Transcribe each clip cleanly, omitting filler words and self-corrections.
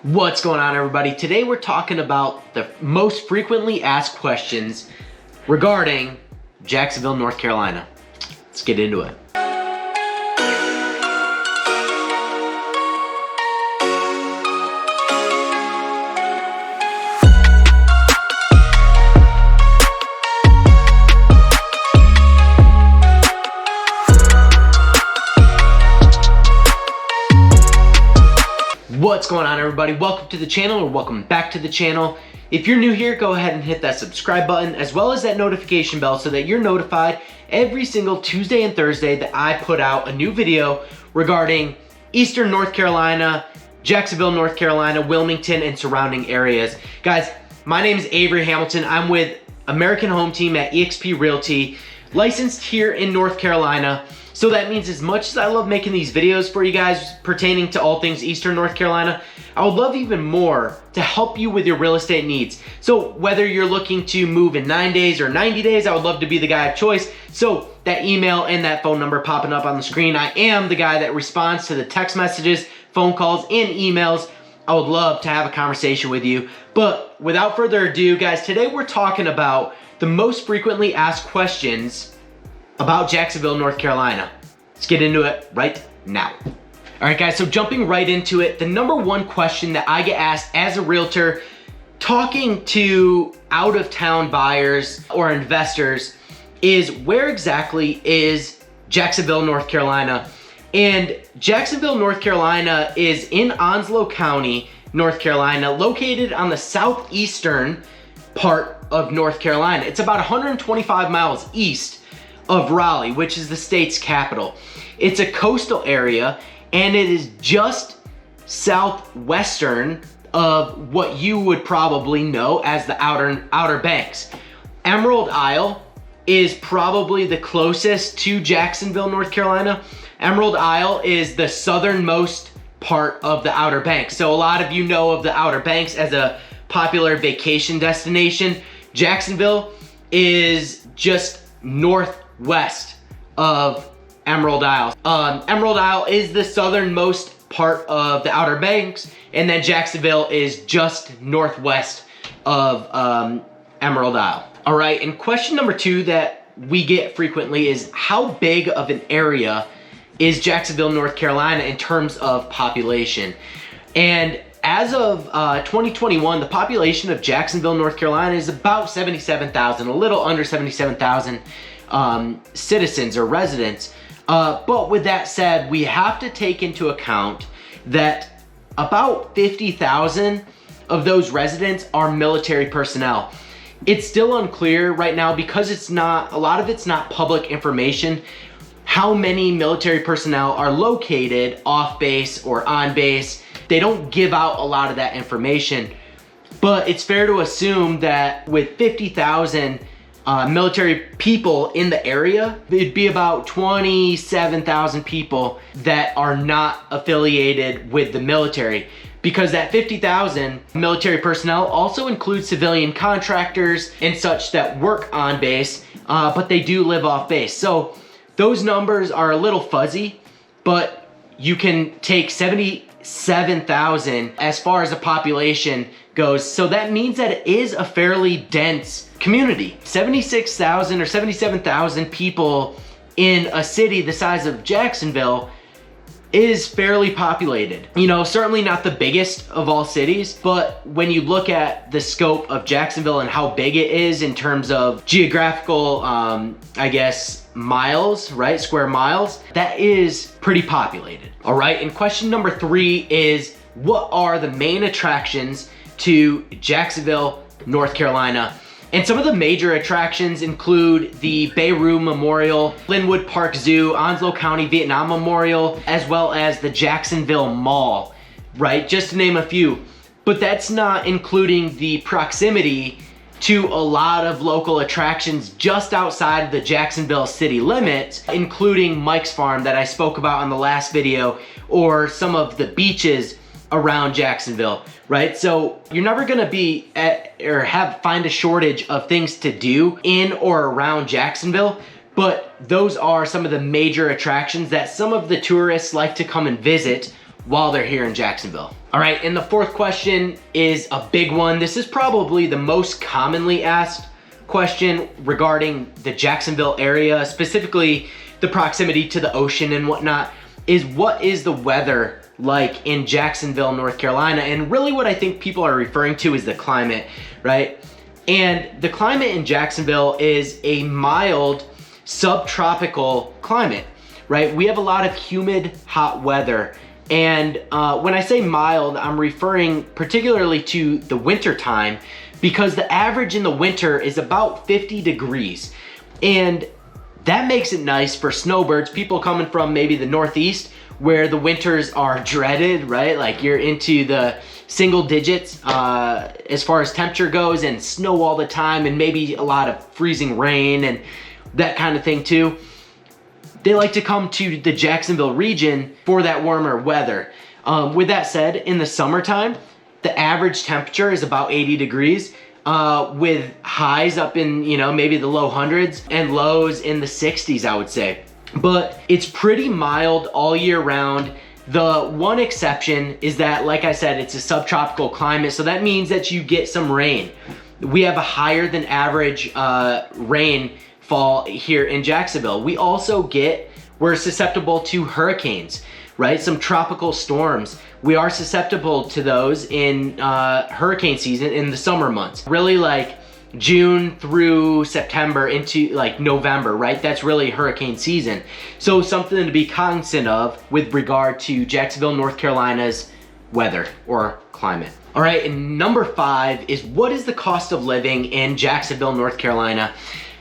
What's going on, everybody? Today we're talking about the most frequently asked questions regarding Jacksonville, North Carolina. Let's get into it. What's going on, everybody? Welcome to the channel, or welcome back to the channel. If you're new here, go ahead and hit that subscribe button as well as that notification bell so that you're notified every single Tuesday and Thursday that I put out a new video regarding Eastern North Carolina, Jacksonville, North Carolina, Wilmington, and surrounding areas. Guys, my name is Avery Hamilton. I'm with American Home Team at eXp Realty, licensed here in North Carolina. So that means as much as I love making these videos for you guys pertaining to all things Eastern North Carolina, I would love even more to help you with your real estate needs. So whether you're looking to move in 9 days or 90 days, I would love to be the guy of choice. So that email and that phone number popping up on the screen, I am the guy that responds to the text messages, phone calls, and emails. I would love to have a conversation with you. But without further ado, guys, today we're talking about the most frequently asked questions about Jacksonville, North Carolina. Let's get into it right now. All right, guys, so jumping right into it, the number one question that I get asked as a realtor talking to out-of-town buyers or investors is, where exactly is Jacksonville, North Carolina? And Jacksonville, North Carolina is in Onslow County, North Carolina, located on the southeastern part of North Carolina. It's about 125 miles east of Raleigh, which is the state's capital. It's a coastal area, and it is just southwestern of what you would probably know as the Outer Banks. Emerald Isle is probably the closest to Jacksonville, North Carolina. Emerald Isle is the southernmost part of the Outer Banks. So a lot of you know of the Outer Banks as a popular vacation destination. Jacksonville is just northwest of Emerald Isle. Emerald Isle is the southernmost part of the Outer Banks, and then Jacksonville is just northwest of Emerald Isle. All right, and question number two that we get frequently is, how big of an area is Jacksonville, North Carolina in terms of population? And as of 2021, the population of Jacksonville, North Carolina is about 77,000, a little under 77,000 citizens or residents. But with that said, we have to take into account that about 50,000 of those residents are military personnel. It's still unclear right now, because a lot of it's not public information, how many military personnel are located off base or on base. They don't give out a lot of that information, but it's fair to assume that with 50,000 military people in the area, it'd be about 27,000 people that are not affiliated with the military, because that 50,000 military personnel also includes civilian contractors and such that work on base, but they do live off base. So those numbers are a little fuzzy, but you can take 77,000 as far as the population goes. So that means that it is a fairly dense community. 76,000 or 77,000 people in a city the size of Jacksonville is fairly populated. You know, certainly not the biggest of all cities, but when you look at the scope of Jacksonville and how big it is in terms of geographical, I guess, miles, right? Square miles, that is pretty populated. All right, and question number three is, what are the main attractions to Jacksonville, North Carolina? And some of the major attractions include the Beirut Memorial, Linwood Park Zoo, Onslow County Vietnam Memorial, as well as the Jacksonville Mall, right? Just to name a few. But that's not including the proximity to a lot of local attractions just outside of the Jacksonville city limits, including Mike's Farm that I spoke about in the last video, or some of the beaches around Jacksonville, right? So you're never gonna be find a shortage of things to do in or around Jacksonville, but those are some of the major attractions that some of the tourists like to come and visit while they're here in Jacksonville. All right, and the fourth question is a big one. This is probably the most commonly asked question regarding the Jacksonville area, specifically the proximity to the ocean and whatnot, is what is the weather like in Jacksonville, North Carolina? And really what I think people are referring to is the climate, right? And the climate in Jacksonville is a mild subtropical climate, right? We have a lot of humid, hot weather. And when I say mild, I'm referring particularly to the winter time, because the average in the winter is about 50 degrees. And that makes it nice for snowbirds, people coming from maybe the Northeast, where the winters are dreaded, right? Like you're into the single digits as far as temperature goes, and snow all the time, and maybe a lot of freezing rain and that kind of thing too. They like to come to the Jacksonville region for that warmer weather. With that said, in the summertime, the average temperature is about 80 degrees with highs up in, maybe the low hundreds and lows in the 60s, I would say. But it's pretty mild all year round. The one exception is that, like I said, it's a subtropical climate, so that means that you get some rain. We have a higher than average rainfall here in Jacksonville. We're susceptible to hurricanes, right? Some tropical storms. We are susceptible to those in hurricane season in the summer months. Really like June through September into like November, right? That's really hurricane season. So something to be cognizant of with regard to Jacksonville, North Carolina's weather or climate. All right, and number 5 is what is the cost of living in Jacksonville, North Carolina?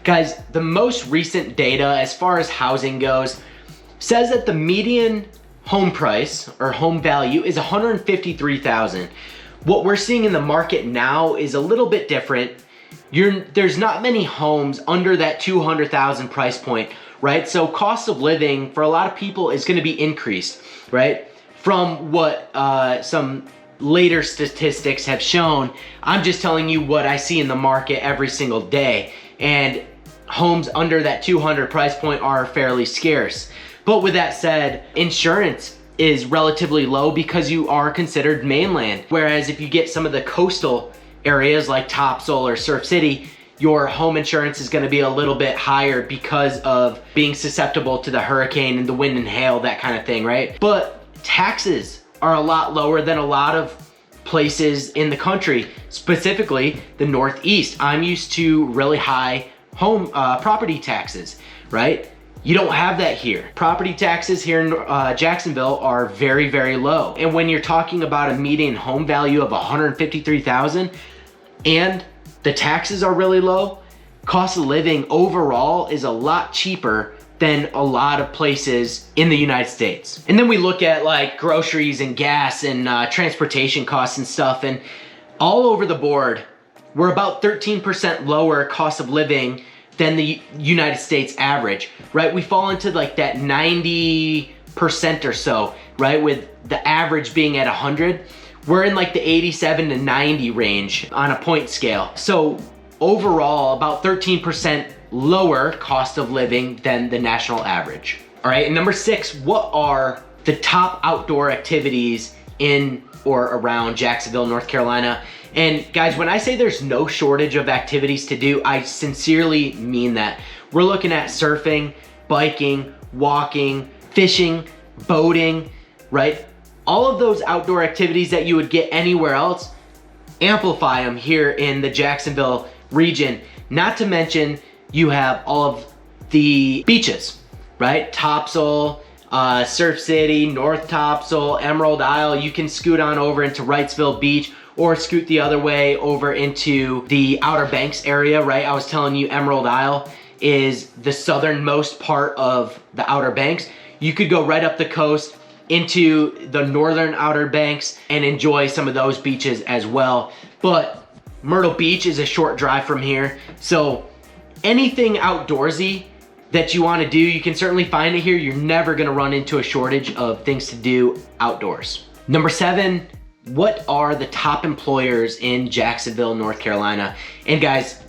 Guys, the most recent data as far as housing goes says that the median home price or home value is $153,000. What we're seeing in the market now is a little bit different. There's not many homes under that $200,000 price point, right? So cost of living for a lot of people is going to be increased, right? From what some later statistics have shown. I'm just telling you what I see in the market every single day, and homes under that 200 price point are fairly scarce. But with that said, insurance is relatively low because you are considered mainland. Whereas if you get some of the coastal areas like Topsail or Surf City, your home insurance is going to be a little bit higher because of being susceptible to the hurricane and the wind and hail, that kind of thing, right? But taxes are a lot lower than a lot of places in the country, specifically the Northeast. I'm used to really high home property taxes, right? You don't have that here. Property taxes here in Jacksonville are very, very low. And when you're talking about a median home value of $153,000 and the taxes are really low, cost of living overall is a lot cheaper than a lot of places in the United States. And then we look at like groceries and gas and transportation costs and stuff, and all over the board, we're about 13% lower cost of living than the United States average, right? We fall into like that 90% or so, right? With the average being at 100. We're in like the 87 to 90 range on a point scale. So overall, about 13% lower cost of living than the national average. All right, and number 6, what are the top outdoor activities in or around Jacksonville, North Carolina? And guys, when I say there's no shortage of activities to do, I sincerely mean that. We're looking at surfing, biking, walking, fishing, boating, right? All of those outdoor activities that you would get anywhere else, amplify them here in the Jacksonville region. Not to mention, you have all of the beaches, right? Topsail, Surf City, North Topsail, Emerald Isle. You can scoot on over into Wrightsville Beach or scoot the other way over into the Outer Banks area, right? I was telling you Emerald Isle is the southernmost part of the Outer Banks. You could go right up the coast into the northern Outer Banks and enjoy some of those beaches as well. But Myrtle Beach is a short drive from here. So anything outdoorsy that you want to do, you can certainly find it here. You're never going to run into a shortage of things to do outdoors. Number 7, what are the top employers in Jacksonville, North Carolina? And guys,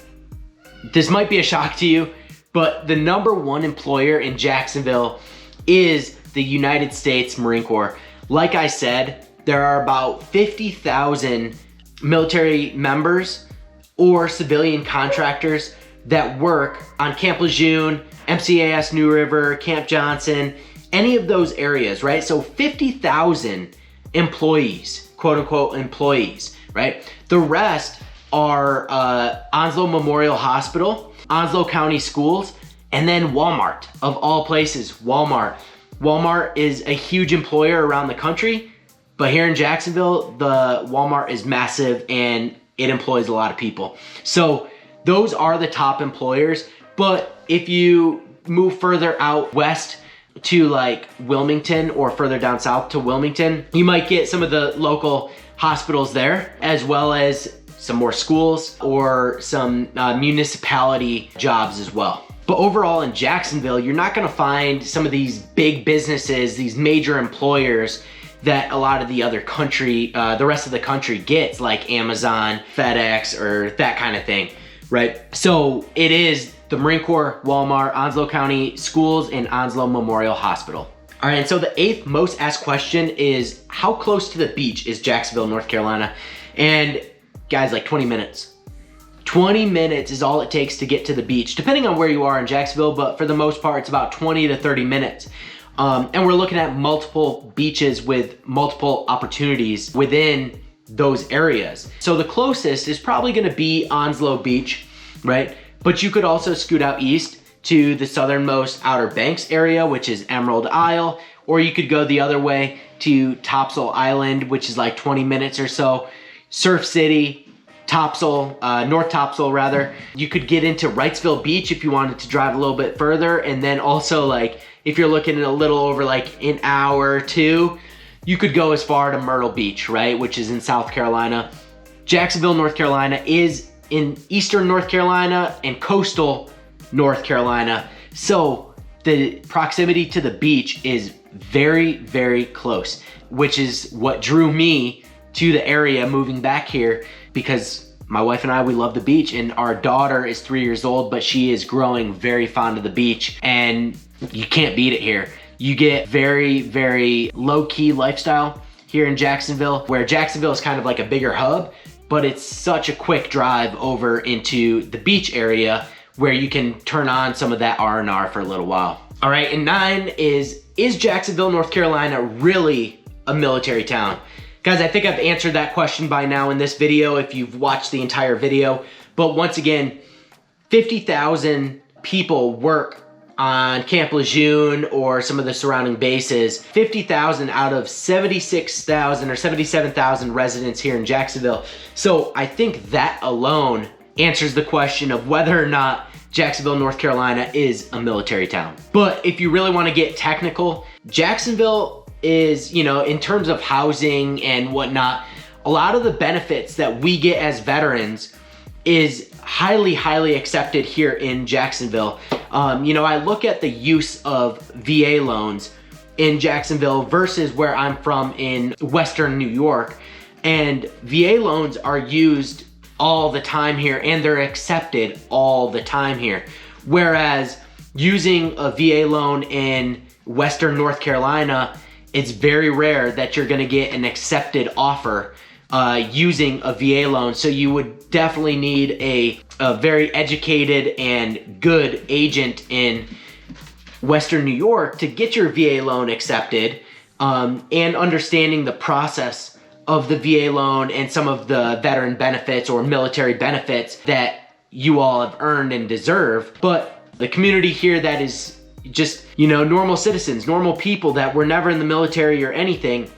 this might be a shock to you, but the number 1 employer in Jacksonville is the United States Marine Corps. Like I said, there are about 50,000 military members or civilian contractors that work on Camp Lejeune, MCAS New River, Camp Johnson, any of those areas, right? So 50,000 employees, quote unquote employees, right? The rest are Onslow Memorial Hospital, Onslow County Schools, and then Walmart, of all places, Walmart. Walmart is a huge employer around the country, but here in Jacksonville, the Walmart is massive and it employs a lot of people. So those are the top employers. But if you move further out west to like Wilmington or further down south to Wilmington, you might get some of the local hospitals there, as well as some more schools or some municipality jobs as well. But overall in Jacksonville, you're not gonna find some of these big businesses, these major employers that a lot of the other country, the rest of the country gets, like Amazon, FedEx, or that kind of thing, right? So it is the Marine Corps, Walmart, Onslow County Schools, and Onslow Memorial Hospital. All right, and so the 8th most asked question is, how close to the beach is Jacksonville, North Carolina? And guys, like 20 minutes. 20 minutes is all it takes to get to the beach, depending on where you are in Jacksonville, but for the most part, it's about 20 to 30 minutes. And we're looking at multiple beaches with multiple opportunities within those areas. So the closest is probably gonna be Onslow Beach, right? But you could also scoot out east to the southernmost Outer Banks area, which is Emerald Isle, or you could go the other way to Topsail Island, which is like 20 minutes or so, Surf City, Topsail, North Topsail rather. You could get into Wrightsville Beach if you wanted to drive a little bit further, and then also like, if you're looking at a little over like an hour or two, you could go as far to Myrtle Beach, right? Which is in South Carolina. Jacksonville, North Carolina is in eastern North Carolina and coastal North Carolina. So the proximity to the beach is very, very close, which is what drew me to the area moving back here, because my wife and I, we love the beach, and our daughter is 3 years old, but she is growing very fond of the beach, and you can't beat it here. You get very, very low-key lifestyle here in Jacksonville, where Jacksonville is kind of like a bigger hub, but it's such a quick drive over into the beach area where you can turn on some of that R&R for a little while. All right, and 9 is Jacksonville, North Carolina really a military town? Guys, I think I've answered that question by now in this video if you've watched the entire video. But once again, 50,000 people work on Camp Lejeune or some of the surrounding bases. 50,000 out of 76,000 or 77,000 residents here in Jacksonville. So I think that alone answers the question of whether or not Jacksonville, North Carolina is a military town. But if you really want to get technical, Jacksonville is, you know, in terms of housing and whatnot, a lot of the benefits that we get as veterans is highly, highly accepted here in Jacksonville. You know, I look at the use of VA loans in Jacksonville versus where I'm from in Western New York, and VA loans are used all the time here and they're accepted all the time here. Whereas using a VA loan in Western North Carolina, it's very rare that you're gonna get an accepted offer using a VA loan. So you would definitely need a very educated and good agent in Western New York to get your VA loan accepted, and understanding the process of the VA loan and some of the veteran benefits or military benefits that you all have earned and deserve. But the community here that is just, you know, normal citizens, normal people that were never in the military or anything,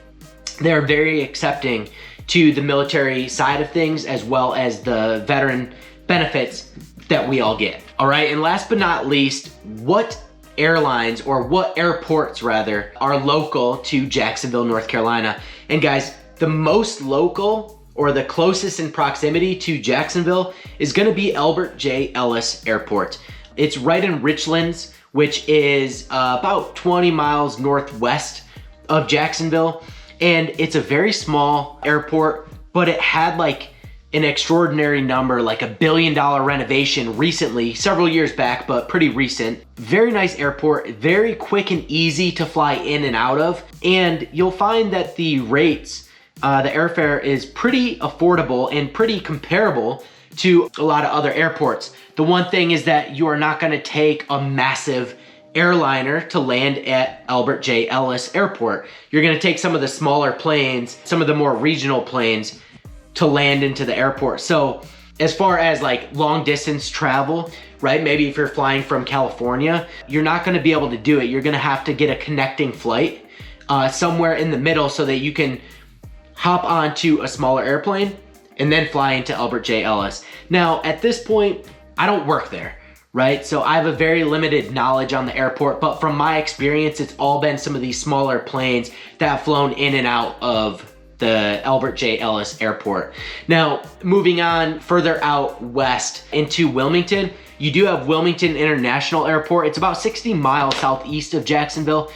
they're very accepting to the military side of things as well as the veteran benefits that we all get. All right, and last but not least, what airlines, or what airports rather, are local to Jacksonville, North Carolina? And guys, the most local or the closest in proximity to Jacksonville is gonna be Albert J. Ellis Airport. It's right in Richlands, which is about 20 miles northwest of Jacksonville. And it's a very small airport, but it had like an extraordinary number, like $1 billion renovation recently, several years back, but pretty recent. Very nice airport, very quick and easy to fly in and out of. And you'll find that the rates, the airfare is pretty affordable and pretty comparable to a lot of other airports. The one thing is that you are not gonna take a massive airliner to land at Albert J. Ellis Airport. You're gonna take some of the smaller planes, some of the more regional planes to land into the airport. So as far as like long distance travel, right? Maybe if you're flying from California, you're not gonna be able to do it. You're gonna have to get a connecting flight somewhere in the middle so that you can hop onto a smaller airplane and then fly into Albert J. Ellis. Now, at this point, I don't work there, right? So I have a very limited knowledge on the airport, but from my experience, it's all been some of these smaller planes that have flown in and out of the Albert J. Ellis Airport. Now, moving on further out west into Wilmington, you do have Wilmington International Airport. It's about 60 miles southeast of Jacksonville.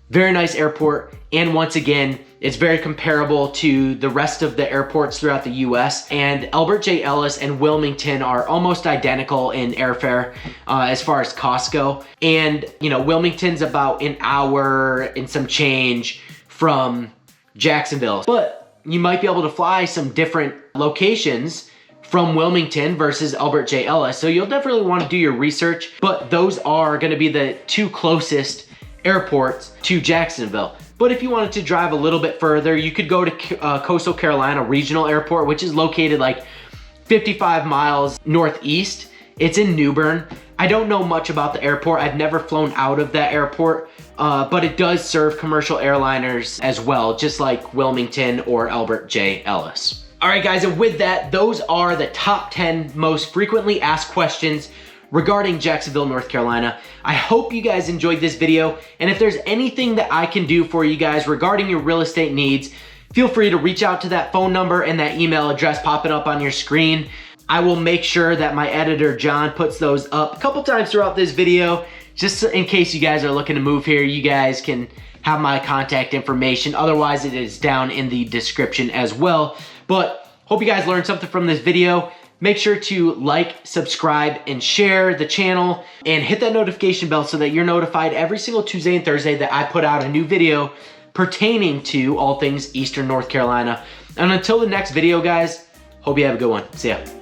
Very nice airport. And once again, it's very comparable to the rest of the airports throughout the US. And Albert J. Ellis and Wilmington are almost identical in airfare as far as costs go. And you know, Wilmington's about an hour and some change from Jacksonville, but you might be able to fly some different locations from Wilmington versus Albert J. Ellis. So you'll definitely want to do your research, but those are going to be the two closest airports to Jacksonville. But if you wanted to drive a little bit further, you could go to Coastal Carolina Regional Airport, which is located like 55 miles northeast. It's in New Bern. I don't know much about the airport. I've never flown out of that airport, but it does serve commercial airliners as well, just like Wilmington or Albert J. Ellis. All right, guys, and with that, those are the top 10 most frequently asked questions regarding Jacksonville, North Carolina. I hope you guys enjoyed this video, and if there's anything that I can do for you guys regarding your real estate needs, feel free to reach out to that phone number and that email address popping up on your screen. I will make sure that my editor, John, puts those up a couple times throughout this video, just in case you guys are looking to move here. You guys can have my contact information. Otherwise, it is down in the description as well. But hope you guys learned something from this video. Make sure to like, subscribe, and share the channel, and hit that notification bell so that you're notified every single Tuesday and Thursday that I put out a new video pertaining to all things Eastern North Carolina. And until the next video, guys, hope you have a good one. See ya.